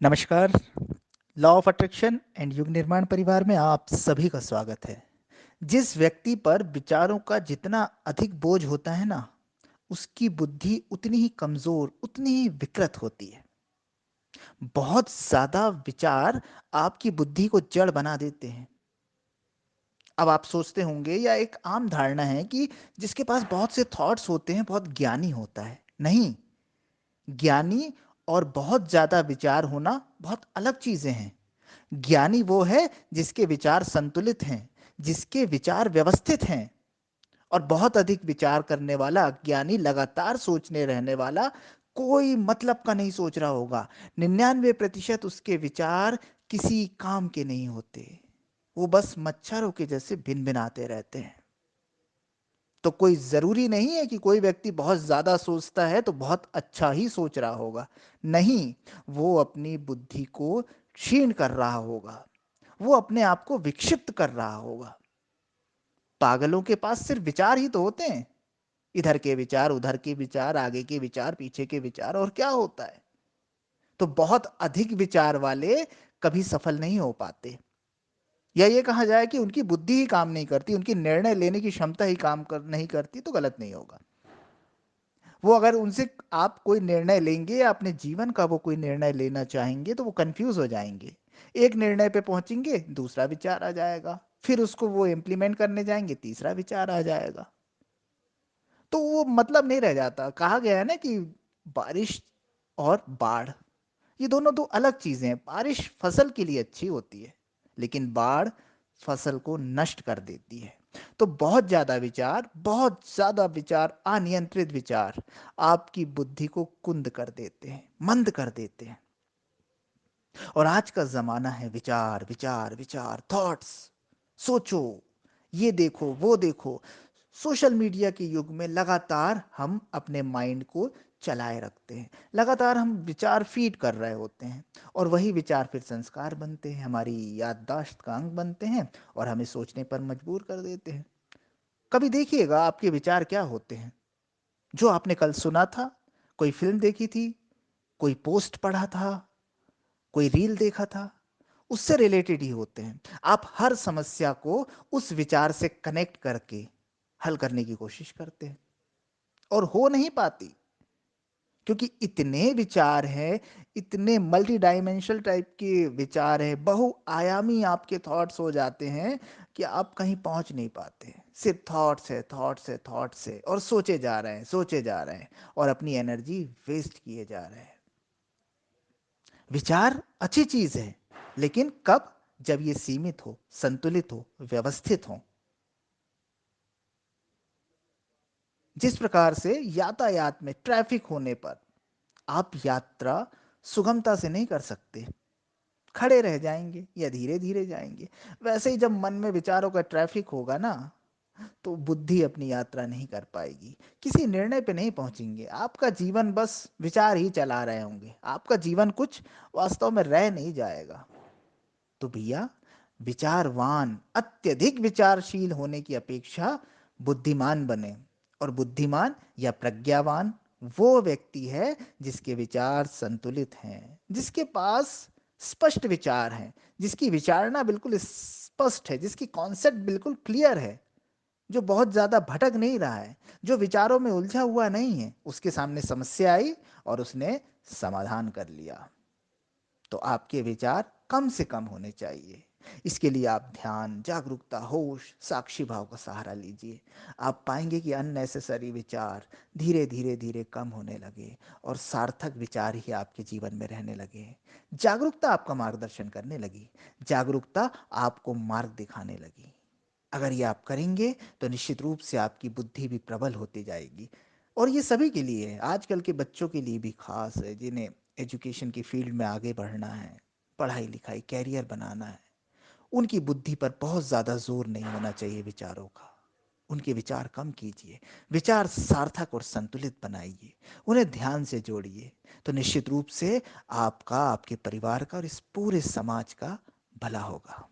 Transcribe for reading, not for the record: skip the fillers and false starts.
नमस्कार। Law of attraction and युग निर्माण परिवार में आप सभी का स्वागत है। जिस व्यक्ति पर विचारों का जितना अधिक बोझ होता है ना, उसकी बुद्धि उतनी ही कमजोर, उतनी ही विकृत होती है। बहुत ज्यादा विचार आपकी बुद्धि को जड़ बना देते हैं। अब आप सोचते होंगे, या एक आम धारणा है कि जिसके पास बहुत से थॉट्स होते हैं बहुत ज्ञानी होता है। नहीं, ज्ञानी और बहुत ज्यादा विचार होना बहुत अलग चीजें हैं। ज्ञानी वो है जिसके विचार संतुलित हैं, जिसके विचार व्यवस्थित हैं। और बहुत अधिक विचार करने वाला अज्ञानी, लगातार सोचने रहने वाला, कोई मतलब का नहीं सोच रहा होगा। 99% उसके विचार किसी काम के नहीं होते। वो बस मच्छरों के जैसे भिन भिनाते रहते हैं। तो कोई जरूरी नहीं है कि कोई व्यक्ति बहुत ज्यादा सोचता है तो बहुत अच्छा ही सोच रहा होगा। नहीं, वो अपनी बुद्धि को क्षीण कर रहा होगा, वो अपने आप को विक्षिप्त कर रहा होगा। पागलों के पास सिर्फ विचार ही तो होते हैं। इधर के विचार, उधर के विचार, आगे के विचार, पीछे के विचार, और क्या होता है। तो बहुत अधिक विचार वाले कभी सफल नहीं हो पाते। या ये कहा जाए कि उनकी बुद्धि ही काम नहीं करती, उनकी निर्णय लेने की क्षमता ही नहीं करती, तो गलत नहीं होगा। वो अगर उनसे आप कोई निर्णय लेंगे या अपने जीवन का वो कोई निर्णय लेना चाहेंगे, तो वो कंफ्यूज हो जाएंगे। एक निर्णय पे पहुंचेंगे, दूसरा विचार आ जाएगा, फिर उसको वो इम्प्लीमेंट करने जाएंगे, तीसरा विचार आ जाएगा। तो वो मतलब नहीं रह जाता। कहा गया है ना कि बारिश और बाढ़, ये दोनों दो अलग चीजें हैं। बारिश फसल के लिए अच्छी होती है, लेकिन बाढ़ फसल को नष्ट कर देती है। तो बहुत ज्यादा विचार, बहुत ज्यादा विचार, अनियंत्रित विचार आपकी बुद्धि को कुंद कर देते हैं, मंद कर देते हैं। और आज का जमाना है विचार विचार विचार, थॉट्स। सोचो, ये देखो, वो देखो। सोशल मीडिया के युग में लगातार हम अपने माइंड को चलाए रखते हैं, लगातार हम विचार फीड कर रहे होते हैं। और वही विचार फिर संस्कार बनते हैं, हमारी याददाश्त का अंग बनते हैं, और हमें सोचने पर मजबूर कर देते हैं। कभी देखिएगा आपके विचार क्या होते हैं। जो आपने कल सुना था, कोई फिल्म देखी थी, कोई पोस्ट पढ़ा था, कोई रील देखा था, उससे रिलेटेड ही होते हैं। आप हर समस्या को उस विचार से कनेक्ट करके हल करने की कोशिश करते हैं, और हो नहीं पाती। क्योंकि इतने विचार हैं, इतने मल्टी डायमेंशनल टाइप के विचार हैं, बहुआयामी आपके थॉट्स हो जाते हैं कि आप कहीं पहुंच नहीं पाते। सिर्फ थॉट्स है, थॉट्स है, थॉट्स है, और सोचे जा रहे हैं, सोचे जा रहे हैं, और अपनी एनर्जी वेस्ट किए जा रहे हैं। विचार अच्छी चीज है, लेकिन कब? जब ये सीमित हो, संतुलित हो, व्यवस्थित हो। जिस प्रकार से यातायात में ट्रैफिक होने पर आप यात्रा सुगमता से नहीं कर सकते, खड़े रह जाएंगे या धीरे धीरे जाएंगे। वैसे ही जब मन में विचारों का ट्रैफिक होगा ना, तो बुद्धि अपनी यात्रा नहीं कर पाएगी, किसी निर्णय पे नहीं पहुंचेंगे। आपका जीवन बस विचार ही चला रहे होंगे, आपका जीवन कुछ वास्तव में रह नहीं जाएगा। तो भैया, विचारवान, अत्यधिक विचारशील होने की अपेक्षा बुद्धिमान बने। और बुद्धिमान या प्रज्ञावान वो व्यक्ति है जिसके विचार संतुलित हैं, जिसके पास स्पष्ट विचार हैं, जिसकी विचारणा बिल्कुल स्पष्ट है, जिसकी कॉन्सेप्ट बिल्कुल क्लियर है, जो बहुत ज्यादा भटक नहीं रहा है, जो विचारों में उलझा हुआ नहीं है। उसके सामने समस्या आई और उसने समाधान कर लिया। तो आपके विचार कम से कम होने चाहिए। इसके लिए आप ध्यान, जागरूकता, होश, साक्षी भाव का सहारा लीजिए। आप पाएंगे कि अननेसेसरी विचार धीरे धीरे धीरे कम होने लगे, और सार्थक विचार ही आपके जीवन में रहने लगे। जागरूकता आपका मार्गदर्शन करने लगी, जागरूकता आपको मार्ग दिखाने लगी। अगर ये आप करेंगे तो निश्चित रूप से आपकी बुद्धि भी प्रबल होती जाएगी। और ये सभी के लिए है, आजकल के बच्चों के लिए भी खास है, जिन्हें एजुकेशन की फील्ड में आगे बढ़ना है, पढ़ाई लिखाई, कैरियर बनाना है। उनकी बुद्धि पर बहुत ज़्यादा जोर नहीं होना चाहिए विचारों का। उनके विचार कम कीजिए, विचार सार्थक और संतुलित बनाइए, उन्हें ध्यान से जोड़िए। तो निश्चित रूप से आपका, आपके परिवार का और इस पूरे समाज का भला होगा।